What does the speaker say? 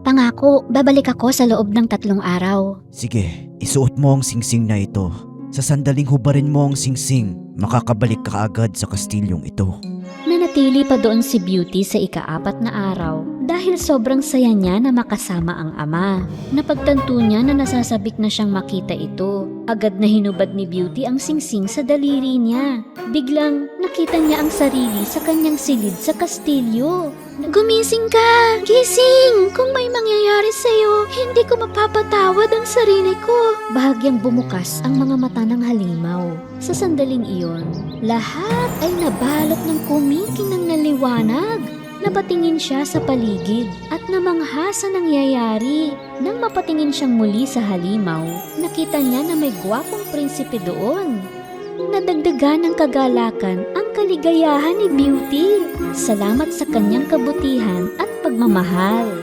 Pangako, babalik ako sa loob ng 3 araw. Sige, isuot mo ang singsing na ito. Sa sandaling hubarin mo ang singsing, makakabalik ka agad sa kastilyong ito. Nanatili pa doon si Beauty sa ika-4 na araw dahil sobrang saya niya na makasama ang ama. Napagtanto niya na nasasabik na siyang makita ito. Agad na hinubad ni Beauty ang singsing sa daliri niya. Biglang nakita niya ang sarili sa kanyang silid sa kastilyo. Gumising ka! Gising! Kung may mangyayari sa'yo, hindi ko mapapatawad ang sarili ko. Bahagyang bumukas ang mga mata ng halimaw. Sa sandaling iyon, lahat ay nabalot ng kumikinang na liwanag. Napatingin siya sa paligid at namangha sa nangyayari. Nang mapatingin siyang muli sa halimaw, nakita niya na may gwapong prinsipe doon. Nadagdagan ng kagalakan ang kaligayahan ni Beauty. Salamat sa kanyang kabutihan at pagmamahal.